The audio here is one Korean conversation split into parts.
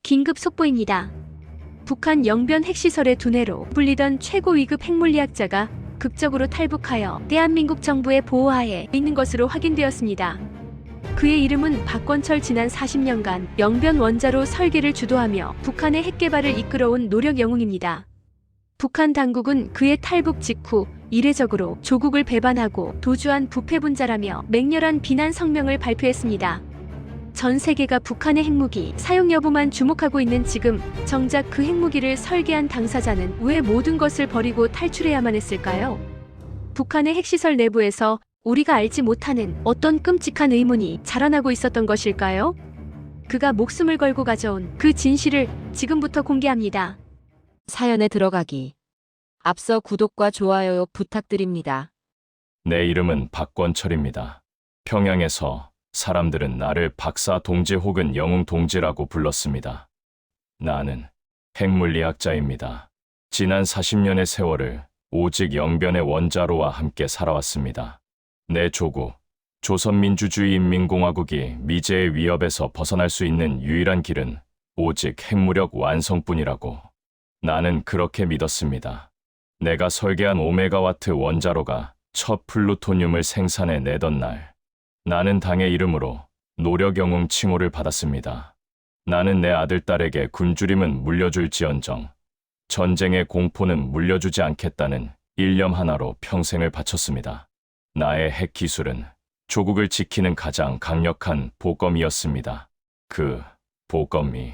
긴급 속보입니다. 북한 영변 핵시설의 두뇌로 불리던 최고 위급 핵물리학자가 극적으로 탈북하여 대한민국 정부의 보호하에 있는 것으로 확인되었습니다. 그의 이름은 박권철. 지난 40년간 영변 원자로 설계를 주도하며 북한의 핵개발을 이끌어온 노력 영웅입니다. 북한 당국은 그의 탈북 직후 이례적으로 조국을 배반하고 도주한 부패분자라며 맹렬한 비난 성명을 발표했습니다. 전 세계가 북한의 핵무기 사용 여부만 주목하고 있는 지금, 정작 그 핵무기를 설계한 당사자는 왜 모든 것을 버리고 탈출해야만 했을까요? 북한의 핵시설 내부에서 우리가 알지 못하는 어떤 끔찍한 의문이 자라나고 있었던 것일까요? 그가 목숨을 걸고 가져온 그 진실을 지금부터 공개합니다. 사연에 들어가기 앞서 구독과 좋아요 부탁드립니다. 내 이름은 박권철입니다. 평양에서 사람들은 나를 박사 동지 혹은 영웅 동지라고 불렀습니다. 나는 핵물리학자입니다. 지난 40년의 세월을 오직 영변의 원자로와 함께 살아왔습니다. 내 조국, 조선민주주의인민공화국이 미제의 위협에서 벗어날 수 있는 유일한 길은 오직 핵무력 완성뿐이라고 나는 그렇게 믿었습니다. 내가 설계한 오메가와트 원자로가 첫 플루토늄을 생산해 내던 날, 나는 당의 이름으로 노력 영웅 칭호를 받았습니다. 나는 내 아들, 딸에게 굶주림은 물려줄지언정 전쟁의 공포는 물려주지 않겠다는 일념 하나로 평생을 바쳤습니다. 나의 핵 기술은 조국을 지키는 가장 강력한 보검이었습니다. 그 보검이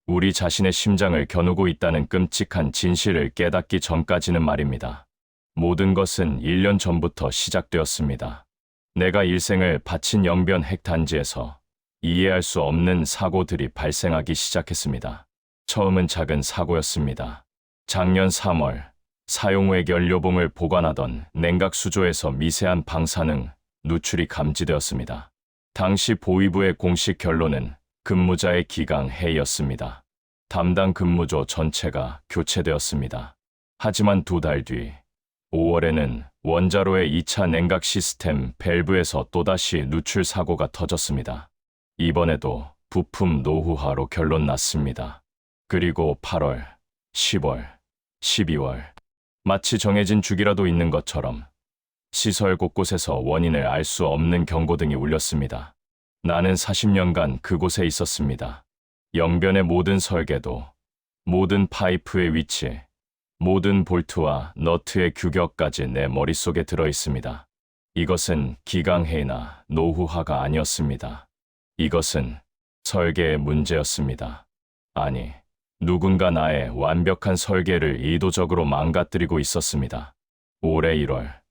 우리 자신의 심장을 겨누고 있다는 끔찍한 진실을 깨닫기 전까지는 말입니다. 모든 것은 1년 전부터 시작되었습니다. 내가 일생을 바친 영변 핵단지에서 이해할 수 없는 사고들이 발생하기 시작했습니다. 처음은 작은 사고였습니다. 작년 3월 사용 후의 연료봉을 보관하던 냉각 수조에서 미세한 방사능 누출이 감지되었습니다. 당시 보위부의 공식 결론은 근무자의 기강 해이였습니다. 담당 근무조 전체가 교체되었습니다. 하지만 2달 뒤 5월에는 원자로의 2차 냉각 시스템 밸브에서 또다시 누출 사고가 터졌습니다. 이번에도 부품 노후화로 결론 났습니다. 그리고 8월, 10월, 12월, 마치 정해진 주기라도 있는 것처럼 시설 곳곳에서 원인을 알 수 없는 경고등이 울렸습니다. 나는 40년간 그곳에 있었습니다. 영변의 모든 설계도, 모든 파이프의 위치, 모든 볼트와 너트의 규격까지 내 머릿속에 들어 있습니다. 이것은 기강해이나 노후화가 아니었습니다. 이것은 설계의 문제였습니다. 아니, 누군가 나의 완벽한 설계를 의도적으로 망가뜨리고 있었습니다. 올해 1월,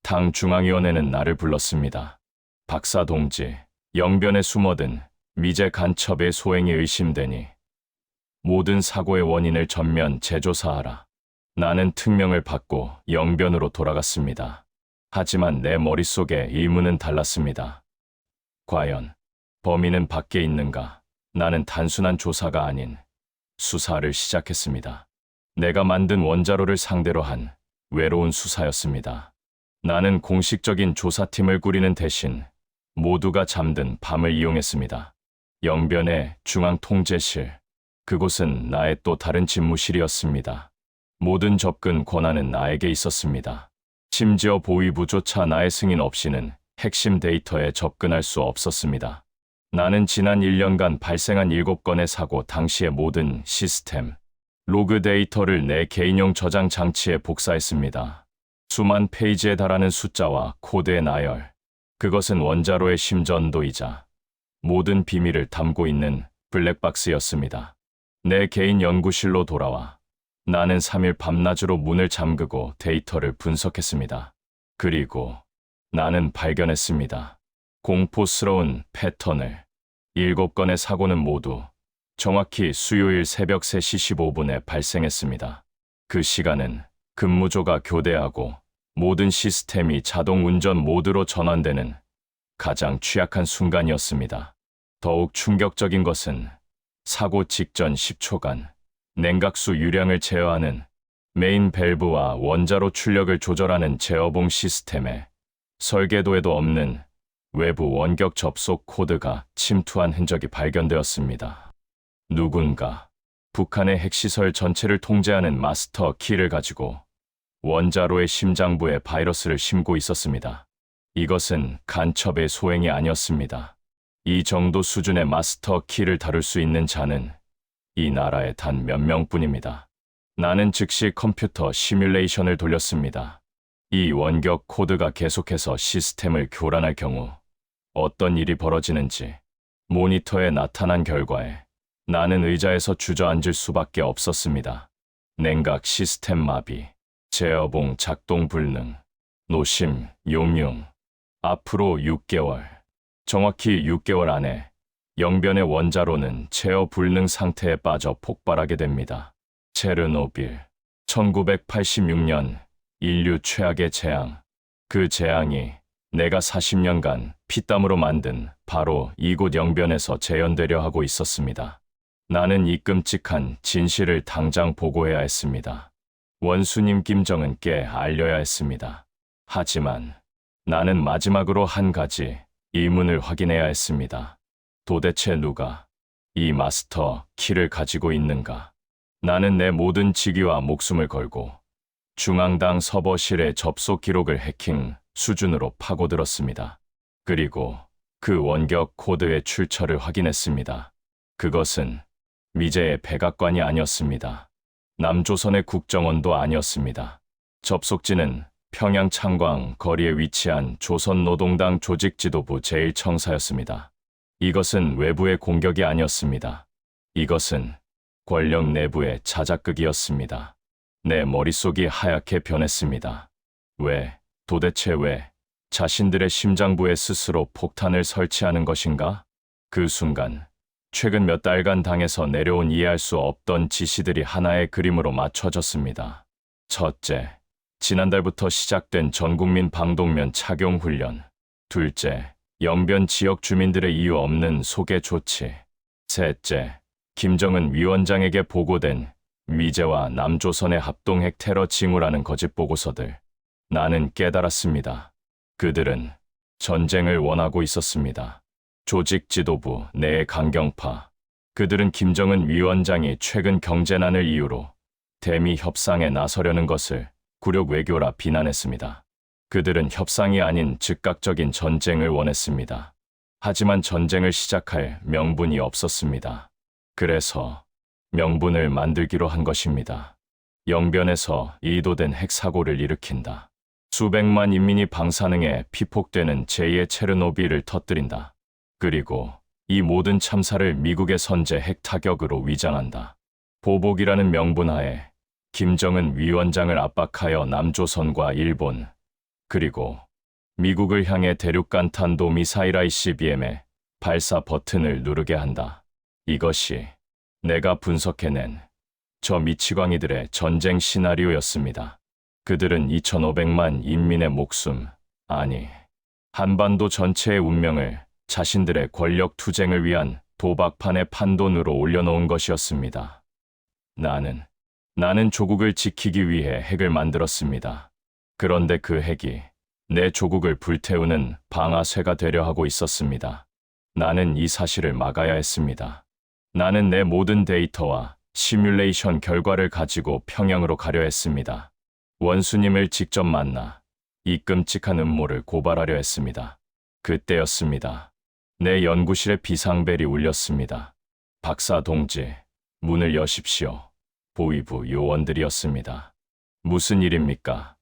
당 중앙위원회는 나를 불렀습니다. 박사 동지, 영변에 숨어든 미제 간첩의 소행이 의심되니 모든 사고의 원인을 전면 재조사하라. 나는 특명을 받고 영변으로 돌아갔습니다. 하지만 내 머릿속에 의문은 달랐습니다. 과연 범인은 밖에 있는가? 나는 단순한 조사가 아닌 수사를 시작했습니다. 내가 만든 원자로를 상대로 한 외로운 수사였습니다. 나는 공식적인 조사팀을 꾸리는 대신 모두가 잠든 밤을 이용했습니다. 영변의 중앙통제실, 그곳은 나의 또 다른 집무실이었습니다. 모든 접근 권한은 나에게 있었습니다. 심지어 보위부조차 나의 승인 없이는 핵심 데이터에 접근할 수 없었습니다. 나는 지난 1년간 발생한 7건의 사고 당시의 모든 시스템, 로그 데이터를 내 개인용 저장 장치에 복사했습니다. 수만 페이지에 달하는 숫자와 코드의 나열, 그것은 원자로의 심전도이자 모든 비밀을 담고 있는 블랙박스였습니다. 내 개인 연구실로 돌아와 나는 3일 밤낮으로 문을 잠그고 데이터를 분석했습니다. 그리고 나는 발견했습니다. 공포스러운 패턴을. 7건의 사고는 모두 정확히 수요일 새벽 3시 15분에 발생했습니다. 그 시간은 근무조가 교대하고 모든 시스템이 자동 운전 모드로 전환되는 가장 취약한 순간이었습니다. 더욱 충격적인 것은 사고 직전 10초간 냉각수 유량을 제어하는 메인 밸브와 원자로 출력을 조절하는 제어봉 시스템에 설계도에도 없는 외부 원격 접속 코드가 침투한 흔적이 발견되었습니다. 누군가 북한의 핵시설 전체를 통제하는 마스터 키를 가지고 원자로의 심장부에 바이러스를 심고 있었습니다. 이것은 간첩의 소행이 아니었습니다. 이 정도 수준의 마스터 키를 다룰 수 있는 자는 이 나라에 단 몇 명뿐입니다. 나는 즉시 컴퓨터 시뮬레이션을 돌렸습니다. 이 원격 코드가 계속해서 시스템을 교란할 경우 어떤 일이 벌어지는지 모니터에 나타난 결과에 나는 의자에서 주저앉을 수밖에 없었습니다. 냉각 시스템 마비, 제어봉 작동 불능, 노심, 용융. 앞으로 6개월, 정확히 6개월 안에 영변의 원자로는 제어 불능 상태에 빠져 폭발하게 됩니다. 체르노빌, 1986년 인류 최악의 재앙. 그 재앙이 내가 40년간 피땀으로 만든 바로 이곳 영변에서 재현되려 하고 있었습니다. 나는 이 끔찍한 진실을 당장 보고해야 했습니다. 원수님 김정은께 알려야 했습니다. 하지만 나는 마지막으로 한 가지 의문을 확인해야 했습니다. 도대체 누가 이 마스터 키를 가지고 있는가? 나는 내 모든 직위와 목숨을 걸고 중앙당 서버실의 접속 기록을 해킹 수준으로 파고들었습니다. 그리고 그 원격 코드의 출처를 확인했습니다. 그것은 미제의 백악관이 아니었습니다. 남조선의 국정원도 아니었습니다. 접속지는 평양 창광 거리에 위치한 조선노동당 조직지도부 제1청사였습니다. 이것은 외부의 공격이 아니었습니다. 이것은 권력 내부의 자작극이었습니다. 내 머릿속이 하얗게 변했습니다. 도대체 왜 자신들의 심장부에 스스로 폭탄을 설치하는 것인가? 그 순간 최근 몇 달간 당에서 내려온 이해할 수 없던 지시들이 하나의 그림으로 맞춰졌습니다. 첫째, 지난달부터 시작된 전국민 방독면 착용 훈련. 둘째, 영변 지역 주민들의 이유 없는 소개 조치. 셋째, 김정은 위원장에게 보고된 미제와 남조선의 합동핵 테러 징후라는 거짓 보고서들. 나는 깨달았습니다. 그들은 전쟁을 원하고 있었습니다. 조직 지도부 내의 강경파. 그들은 김정은 위원장이 최근 경제난을 이유로 대미 협상에 나서려는 것을 굴욕 외교라 비난했습니다. 그들은 협상이 아닌 즉각적인 전쟁을 원했습니다. 하지만 전쟁을 시작할 명분이 없었습니다. 그래서 명분을 만들기로 한 것입니다. 영변에서 의도된 핵사고를 일으킨다. 수백만 인민이 방사능에 피폭되는 제2의 체르노빌을 터뜨린다. 그리고 이 모든 참사를 미국의 선제 핵타격으로 위장한다. 보복이라는 명분하에 김정은 위원장을 압박하여 남조선과 일본, 그리고 미국을 향해 대륙간 탄도 미사일 ICBM의 발사 버튼을 누르게 한다. 이것이 내가 분석해낸 저 미치광이들의 전쟁 시나리오였습니다. 그들은 2,500만 인민의 목숨, 아니, 한반도 전체의 운명을 자신들의 권력 투쟁을 위한 도박판의 판돈으로 올려놓은 것이었습니다. 나는 조국을 지키기 위해 핵을 만들었습니다. 그런데 그 핵이 내 조국을 불태우는 방아쇠가 되려 하고 있었습니다. 나는 이 사실을 막아야 했습니다. 나는 내 모든 데이터와 시뮬레이션 결과를 가지고 평양으로 가려 했습니다. 원수님을 직접 만나 이 끔찍한 음모를 고발하려 했습니다. 그때였습니다. 내 연구실의 비상벨이 울렸습니다. 박사 동지, 문을 여십시오. 보위부 요원들이었습니다. 무슨 일입니까?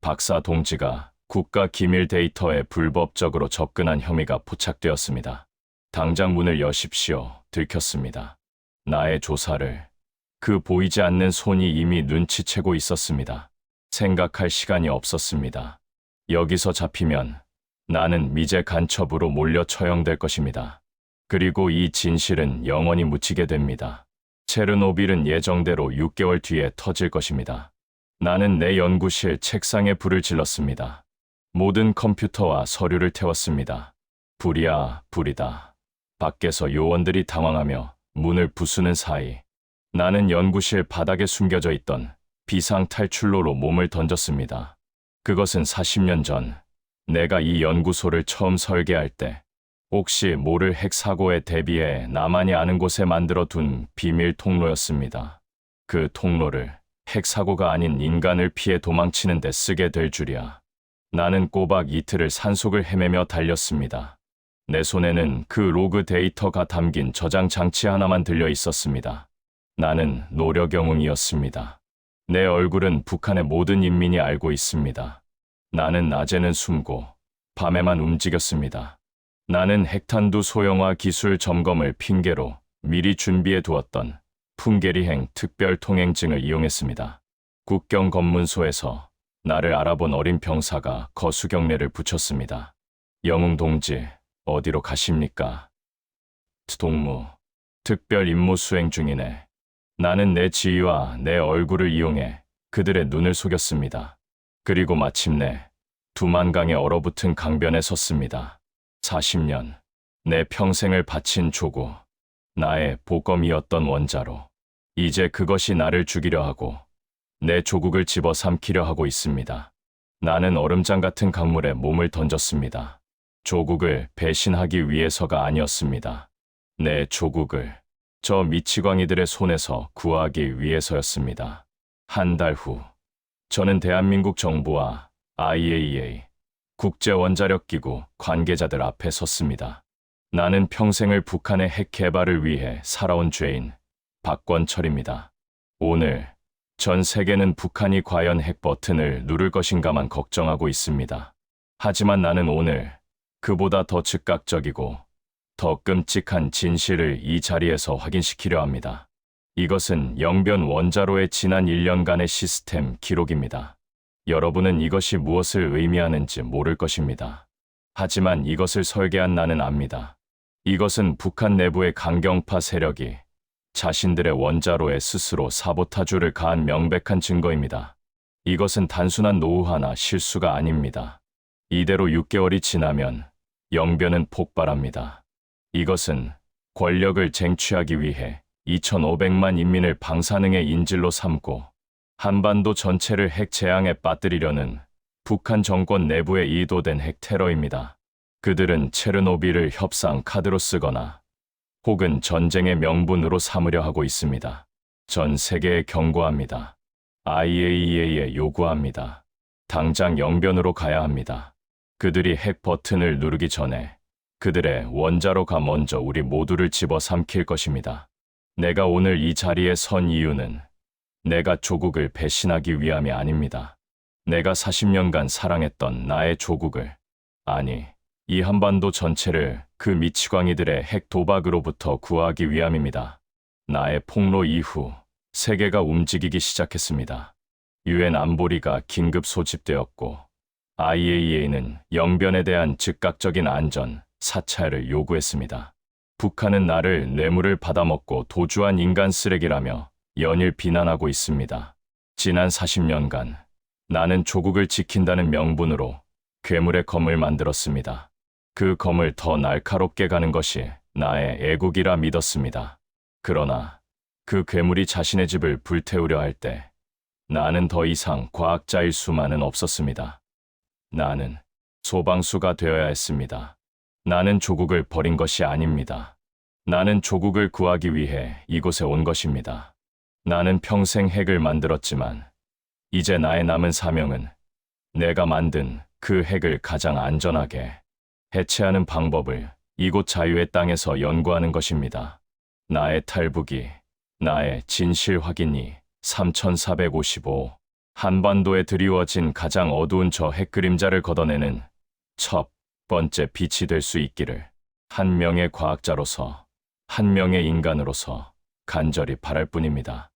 박사 동지가 국가 기밀 데이터에 불법적으로 접근한 혐의가 포착되었습니다. 당장 문을 여십시오. 들켰습니다. 나의 조사를 그 보이지 않는 손이 이미 눈치채고 있었습니다. 생각할 시간이 없었습니다. 여기서 잡히면 나는 미제 간첩으로 몰려 처형될 것입니다. 그리고 이 진실은 영원히 묻히게 됩니다. 체르노빌은 예정대로 6개월 뒤에 터질 것입니다. 나는 내 연구실 책상에 불을 질렀습니다. 모든 컴퓨터와 서류를 태웠습니다. 불이야, 불이다. 밖에서 요원들이 당황하며 문을 부수는 사이 나는 연구실 바닥에 숨겨져 있던 비상 탈출로로 몸을 던졌습니다. 그것은 40년 전 내가 이 연구소를 처음 설계할 때 혹시 모를 핵사고에 대비해 나만이 아는 곳에 만들어 둔 비밀 통로였습니다. 그 통로를 핵사고가 아닌 인간을 피해 도망치는 데 쓰게 될 줄이야. 나는 꼬박 이틀을 산속을 헤매며 달렸습니다. 내 손에는 그 로그 데이터가 담긴 저장 장치 하나만 들려 있었습니다. 나는 노력 영웅이었습니다. 내 얼굴은 북한의 모든 인민이 알고 있습니다. 나는 낮에는 숨고 밤에만 움직였습니다. 나는 핵탄두 소형화 기술 점검을 핑계로 미리 준비해 두었던 풍계리행 특별 통행증을 이용했습니다. 국경 검문소에서 나를 알아본 어린 병사가 거수경례를 붙였습니다. 영웅 동지, 어디로 가십니까? 동무, 특별 임무 수행 중이네. 나는 내 지위와 내 얼굴을 이용해 그들의 눈을 속였습니다. 그리고 마침내 두만강에 얼어붙은 강변에 섰습니다. 40년, 내 평생을 바친 조국, 나의 보검이었던 원자로. 이제 그것이 나를 죽이려 하고 내 조국을 집어삼키려 하고 있습니다. 나는 얼음장 같은 강물에 몸을 던졌습니다. 조국을 배신하기 위해서가 아니었습니다. 내 조국을 저 미치광이들의 손에서 구하기 위해서였습니다. 한 달 후, 저는 대한민국 정부와 IAEA, 국제원자력기구 관계자들 앞에 섰습니다. 나는 평생을 북한의 핵 개발을 위해 살아온 죄인 박권철입니다. 오늘 전 세계는 북한이 과연 핵 버튼을 누를 것인가만 걱정하고 있습니다. 하지만 나는 오늘 그보다 더 즉각적이고 더 끔찍한 진실을 이 자리에서 확인시키려 합니다. 이것은 영변 원자로의 지난 1년간의 시스템 기록입니다. 여러분은 이것이 무엇을 의미하는지 모를 것입니다. 하지만 이것을 설계한 나는 압니다. 이것은 북한 내부의 강경파 세력이 자신들의 원자로에 스스로 사보타주를 가한 명백한 증거입니다. 이것은 단순한 노후화나 실수가 아닙니다. 이대로 6개월이 지나면 영변은 폭발합니다. 이것은 권력을 쟁취하기 위해 2,500만 인민을 방사능의 인질로 삼고 한반도 전체를 핵 재앙에 빠뜨리려는 북한 정권 내부에 의도된 핵 테러입니다. 그들은 체르노빌을 협상 카드로 쓰거나 혹은 전쟁의 명분으로 삼으려 하고 있습니다. 전 세계에 경고합니다. IAEA에 요구합니다. 당장 영변으로 가야 합니다. 그들이 핵 버튼을 누르기 전에 그들의 원자로가 먼저 우리 모두를 집어삼킬 것입니다. 내가 오늘 이 자리에 선 이유는 내가 조국을 배신하기 위함이 아닙니다. 내가 40년간 사랑했던 나의 조국을, 아니, 이 한반도 전체를 그 미치광이들의 핵 도박으로부터 구하기 위함입니다. 나의 폭로 이후 세계가 움직이기 시작했습니다. 유엔 안보리가 긴급 소집되었고 IAEA는 영변에 대한 즉각적인 안전, 사찰을 요구했습니다. 북한은 나를 뇌물을 받아먹고 도주한 인간 쓰레기라며 연일 비난하고 있습니다. 지난 40년간 나는 조국을 지킨다는 명분으로 괴물의 검을 만들었습니다. 그 검을 더 날카롭게 가는 것이 나의 애국이라 믿었습니다. 그러나 그 괴물이 자신의 집을 불태우려 할 때 나는 더 이상 과학자일 수만은 없었습니다. 나는 소방수가 되어야 했습니다. 나는 조국을 버린 것이 아닙니다. 나는 조국을 구하기 위해 이곳에 온 것입니다. 나는 평생 핵을 만들었지만 이제 나의 남은 사명은 내가 만든 그 핵을 가장 안전하게 해체하는 방법을 이곳 자유의 땅에서 연구하는 것입니다. 나의 탈북이, 나의 진실 확인이 3455, 한반도에 드리워진 가장 어두운 저 핵 그림자를 걷어내는 첫 번째 빛이 될 수 있기를 한 명의 과학자로서, 한 명의 인간으로서 간절히 바랄 뿐입니다.